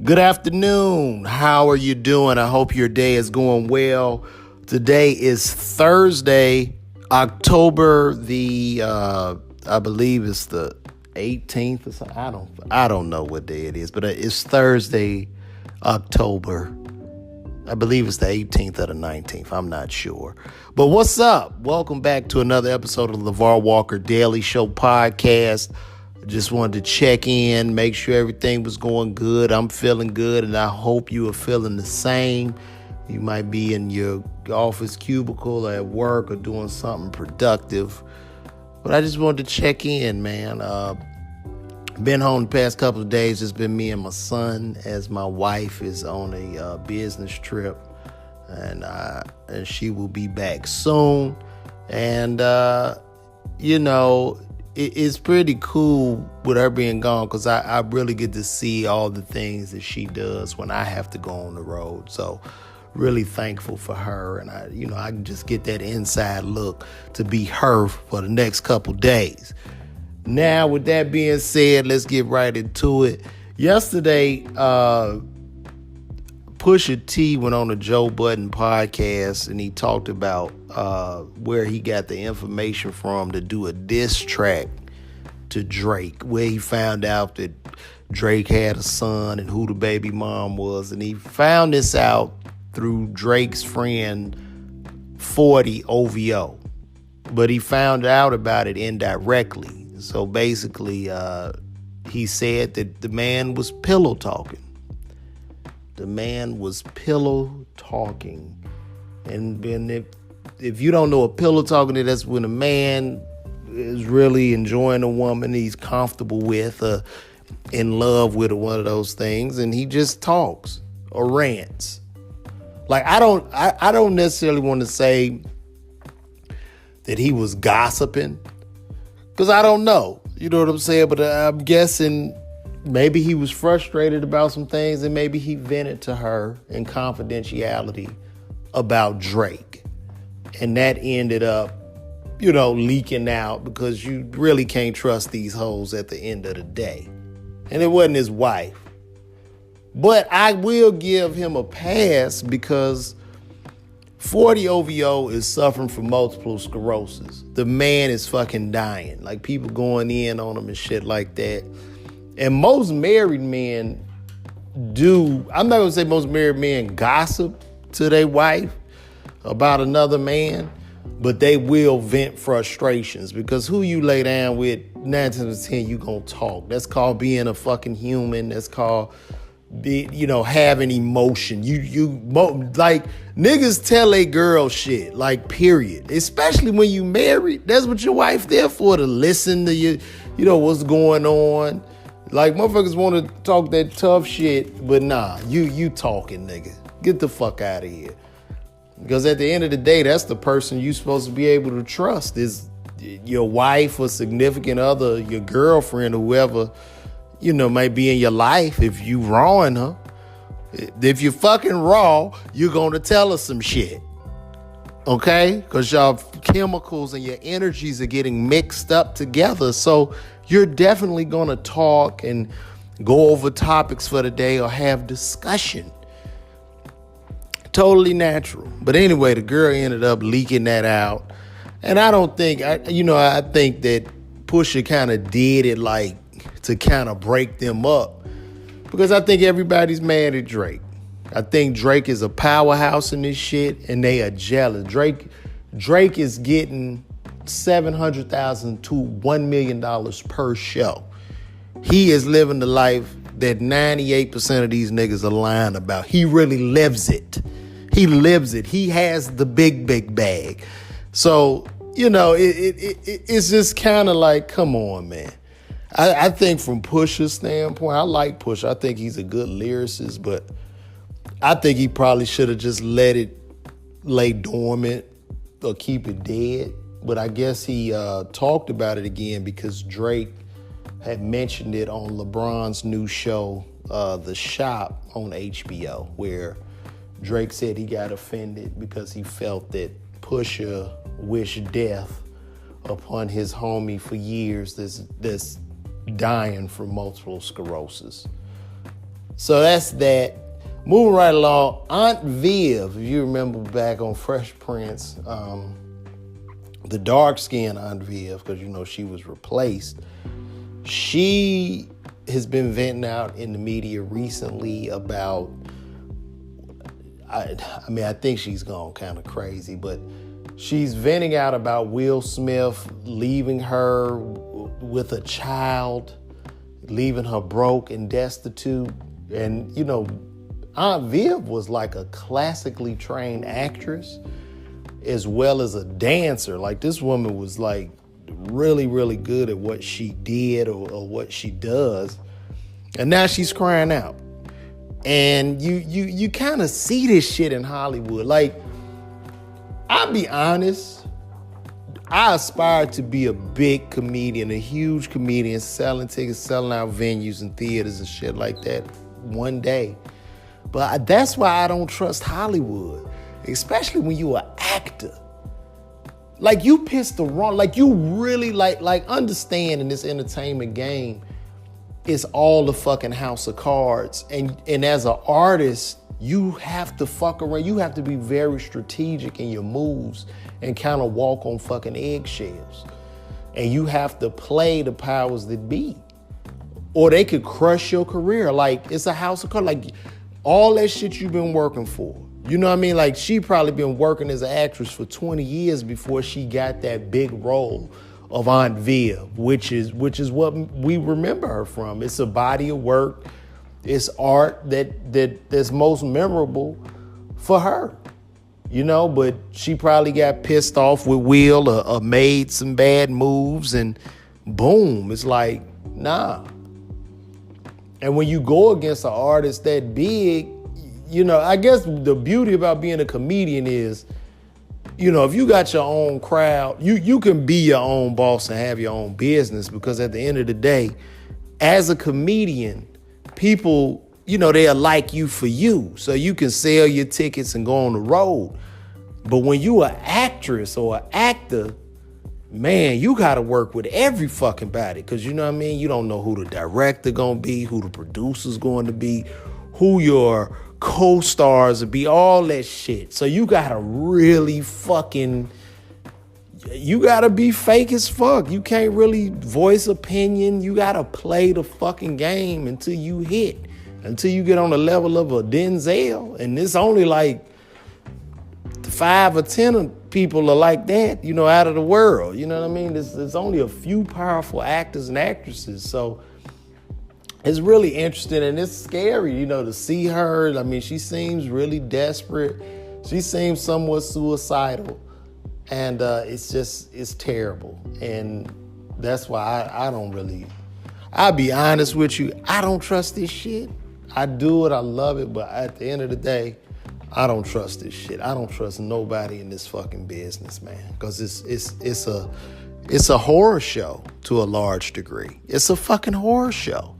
Good afternoon. How are you doing? I hope your day is going well. Today is Thursday, October I believe it's the 18th or something. I don't know what day it is, but it's Thursday, October. I believe it's the 18th or the 19th. I'm not sure. But what's up? Welcome back to another episode of the LaVar Walker Daily Show podcast. Just wanted to check in, make sure everything was going good. I'm feeling good, and I hope you are feeling the same. You might be in your office cubicle or at work or doing something productive. But I just wanted to check in, man. Been home the past couple of days. It's been me and my son, as my wife is on a business trip, and she will be back soon. And it's pretty cool with her being gone because I really get to see all the things that she does when I have to go on the road. So really thankful for her, and I can just get that inside look to be her for the next couple days. Now, with that being said, let's get right into it. Yesterday, Pusha T went on a Joe Budden podcast, and he talked about where he got the information from to do a diss track to Drake, where he found out that Drake had a son and who the baby mom was. And he found this out through Drake's friend 40 OVO. But he found out about it indirectly. So basically, he said that the man was pillow talking. The man was pillow talking. And if you don't know what pillow talking is, that's when a man is really enjoying a woman he's comfortable with, in love with, or one of those things, and he just talks or rants. Like, I don't necessarily want to say that he was gossiping, because I don't know. You know what I'm saying? But I'm guessing maybe he was frustrated about some things, and maybe he vented to her in confidentiality about Drake. And that ended up, leaking out, because you really can't trust these hoes at the end of the day. And it wasn't his wife. But I will give him a pass, because 40 OVO is suffering from multiple sclerosis. The man is fucking dying. Like, people going in on him and shit like that. And most married men I'm not going to say most married men gossip to their wife about another man, but they will vent frustrations, because who you lay down with, 9 times out of 10, you going to talk. That's called being a fucking human. That's called having emotion. Like, niggas tell a girl shit, like, period. Especially when you married. That's what your wife there for, to listen to you, what's going on. Like, motherfuckers want to talk that tough shit, but nah, you talking, nigga. Get the fuck out of here. Because at the end of the day, that's the person you supposed to be able to trust, is your wife or significant other, your girlfriend, or whoever, might be in your life. If you rawing her, if you fucking raw, you're going to tell her some shit. Okay? Because y'all chemicals and your energies are getting mixed up together. So you're definitely going to talk and go over topics for the day or have discussion. Totally natural. But anyway, the girl ended up leaking that out. And I don't think, I think that Pusha kind of did it like to kind of break them up, because I think everybody's mad at Drake. I think Drake is a powerhouse in this shit, and they are jealous. Drake is getting $700,000 to $1 million per show. He is living the life that 98% of these niggas are lying about. He really lives it. He lives it. He has the big bag. So, it's just kind of like, come on, man. I think from Pusha's standpoint, I like Pusha. I think he's a good lyricist, but I think he probably should have just let it lay dormant or keep it dead. But I guess he talked about it again because Drake had mentioned it on LeBron's new show, The Shop, on HBO, where Drake said he got offended because he felt that Pusha wished death upon his homie for years that's dying from multiple sclerosis. So that's that. Moving right along, Aunt Viv, if you remember back on Fresh Prince, the dark-skinned Aunt Viv, because she was replaced. She has been venting out in the media recently about, I think she's gone kind of crazy, but she's venting out about Will Smith leaving her with a child, leaving her broke and destitute. And, Aunt Viv was like a classically trained actress as well as a dancer. Like, this woman was like really, really good at what she did or what she does. And now she's crying out. And you kind of see this shit in Hollywood. Like, I'll be honest, I aspire to be a big comedian, a huge comedian, selling tickets, selling out venues and theaters and shit like that one day. But that's why I don't trust Hollywood, especially when you're an actor. Like, you pissed the wrong, like, you really, like understand in this entertainment game, it's all the fucking house of cards. And as an artist, you have to fuck around. You have to be very strategic in your moves and kind of walk on fucking eggshells. And you have to play the powers that be, or they could crush your career. Like, it's a house of cards. Like, all that shit you've been working for. You know what I mean? Like, she probably been working as an actress for 20 years before she got that big role of Aunt Viv, which is what we remember her from. It's a body of work. It's art that's most memorable for her. But she probably got pissed off with Will or made some bad moves, and boom, it's like, nah. And when you go against an artist that big, I guess the beauty about being a comedian is, if you got your own crowd, you can be your own boss and have your own business, because at the end of the day, as a comedian, people, they'll like you for you. So you can sell your tickets and go on the road. But when you an actress or an actor, man, you got to work with every fucking body, because you know what I mean? You don't know who the director going to be, who the producer's going to be, who your co-stars will be, all that shit. So you got to really you got to be fake as fuck. You can't really voice opinion. You got to play the fucking game until you hit, until you get on the level of a Denzel. And it's only like 5 or 10 people are like that, out of the world. You know what I mean? There's only a few powerful actors and actresses. So it's really interesting, and it's scary, to see her. I mean, she seems really desperate. She seems somewhat suicidal. And it's terrible. And that's why I'll be honest with you, I don't trust this shit. I do it, I love it, but at the end of the day, I don't trust this shit. I don't trust nobody in this fucking business, man. Because it's a horror show to a large degree. It's a fucking horror show.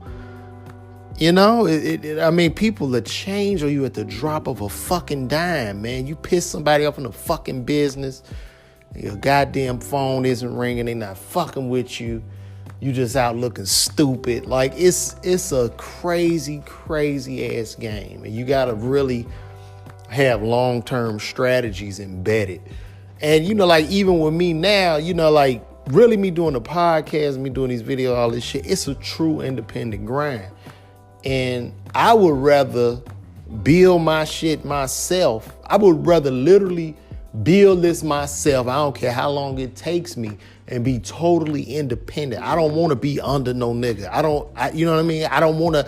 People that change on you at the drop of a fucking dime, man. You piss somebody off in the fucking business, your goddamn phone isn't ringing, they not fucking with you. You just out looking stupid. Like, it's a crazy, crazy ass game. And you gotta really have long-term strategies embedded. And, even with me now, really me doing the podcast, me doing these videos, all this shit, it's a true independent grind. And I would rather build my shit myself. I would rather literally build this myself. I don't care how long it takes me, and be totally independent. I don't want to be under no nigga. You know what I mean? I don't want to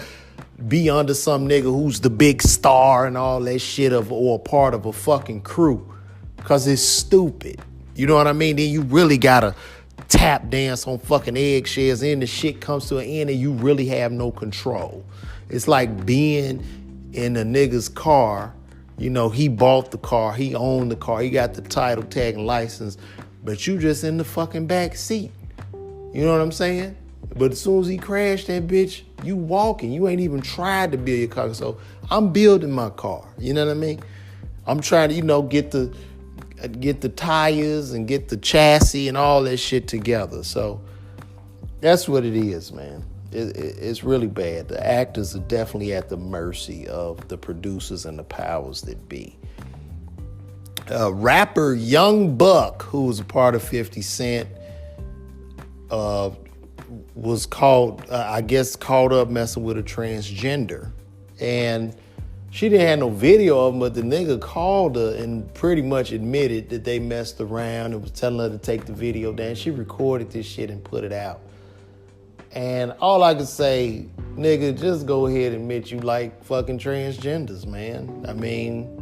be under some nigga who's the big star and all that shit or a part of a fucking crew, because it's stupid. You know what I mean? Then you really gotta tap dance on fucking eggshells, and the shit comes to an end and you really have no control. It's like being in a nigga's car. He bought the car, he owned the car, he got the title, tag, and license, but you just in the fucking back seat. You know what I'm saying? But as soon as he crashed that bitch, you walking. You ain't even tried to build your car. So I'm building my car. You know what I mean? I'm trying to, get the tires and get the chassis and all that shit together. So that's what it is, man. It's really bad. The actors are definitely at the mercy of the producers and the powers that be. Rapper Young Buck, who was a part of 50 Cent, was caught up messing with a transgender. And she didn't have no video of him, but the nigga called her and pretty much admitted that they messed around and was telling her to take the video down. She recorded this shit and put it out. And all I could say, nigga, just go ahead and admit you like fucking transgenders, man. I mean,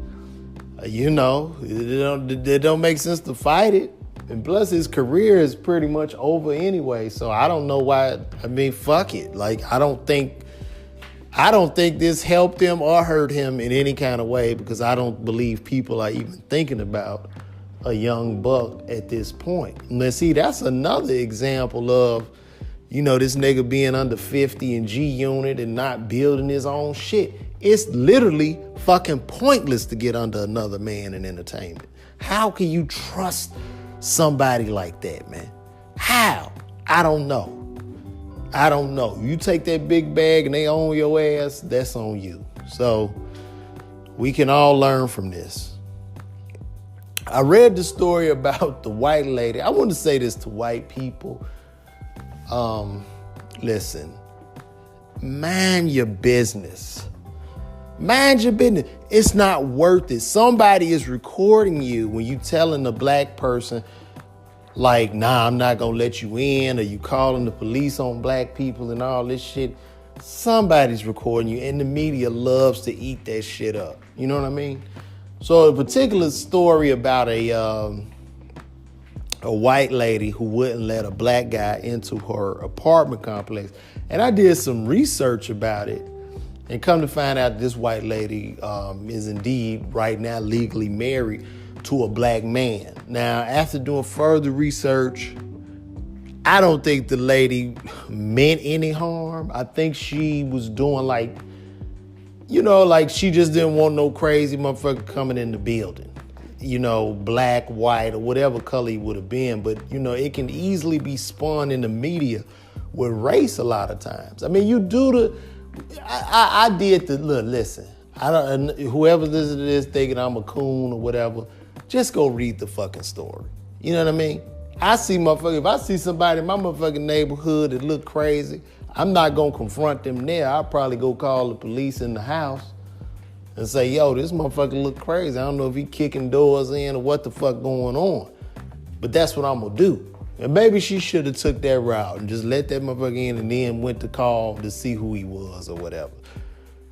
it don't make sense to fight it. And plus his career is pretty much over anyway. So I don't know why, fuck it. Like, I don't think this helped him or hurt him in any kind of way, because I don't believe people are even thinking about a young buck at this point. And see, that's another example of, this nigga being under 50 in G-Unit and not building his own shit. It's literally fucking pointless to get under another man in entertainment. How can you trust somebody like that, man? How? I don't know. You take that big bag and they own your ass, that's on you. So we can all learn from this. I read the story about the white lady. I want to say this to white people. Listen, mind your business. Mind your business. It's not worth it. Somebody is recording you when you telling a black person, like, nah, I'm not gonna let you in, or you calling the police on black people and all this shit. Somebody's recording you, and the media loves to eat that shit up. You know what I mean? So a particular story about a white lady who wouldn't let a black guy into her apartment complex. And I did some research about it, and come to find out this white lady is indeed right now legally married to a black man. Now, after doing further research, I don't think the lady meant any harm. I think she was doing like she just didn't want no crazy motherfucker coming in the building. Black, white, or whatever color he would have been. But, it can easily be spun in the media with race a lot of times. I mean, you do I did listen, whoever listens to this thinking I'm a coon or whatever, just go read the fucking story. You know what I mean? If I see somebody in my motherfucking neighborhood that look crazy, I'm not gonna confront them there. I'll probably go call the police in the house and say, yo, this motherfucker look crazy. I don't know if he kicking doors in or what the fuck going on. But that's what I'm gonna do. And maybe she should have took that route and just let that motherfucker in and then went to call to see who he was or whatever.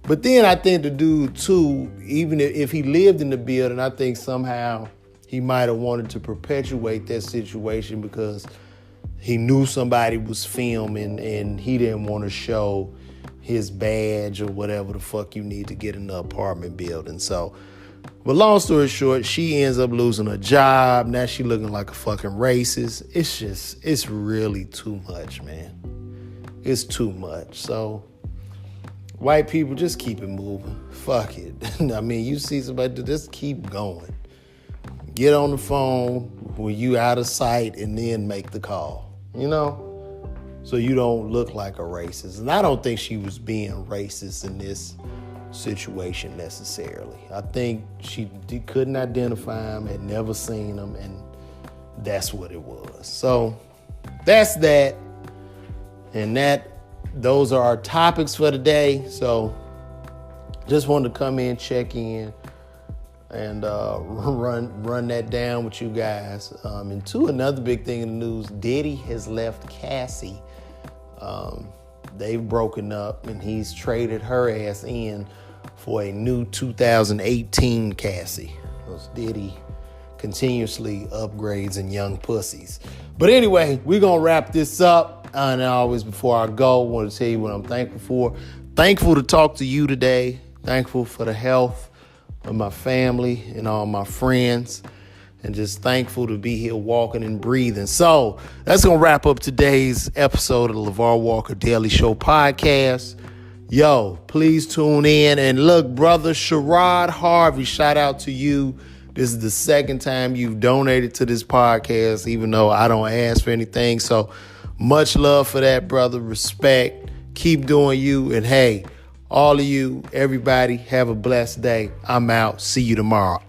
But then I think the dude too, even if he lived in the building, I think somehow he might have wanted to perpetuate that situation because he knew somebody was filming and he didn't want to show his badge or whatever the fuck you need to get in the apartment building. So, but long story short, she ends up losing her job. Now she looking like a fucking racist. It's really too much, man. It's too much. So, white people, just keep it moving. Fuck it. I mean, you see somebody, just keep going. Get on the phone when you out of sight and then make the call, so you don't look like a racist. And I don't think she was being racist in this situation necessarily. I think she couldn't identify him, had never seen him, and that's what it was. So that's that. And those are our topics for today. So just wanted to come in, check in, and run that down with you guys. And two, another big thing in the news, Diddy has left Cassie. They've broken up and he's traded her ass in for a new 2018 Cassie. Those Diddy continuously upgrades in young pussies. But anyway, we're going to wrap this up. And always before I go, I want to tell you what I'm thankful for. Thankful to talk to you today. Thankful for the health of my family and all my friends. And just thankful to be here walking and breathing. So that's going to wrap up today's episode of the LaVar Walker Daily Show podcast. Yo, please tune in. And look, brother Sherrod Harvey, shout out to you. This is the second time you've donated to this podcast, even though I don't ask for anything. So much love for that, brother. Respect. Keep doing you. And hey, all of you, everybody, have a blessed day. I'm out. See you tomorrow.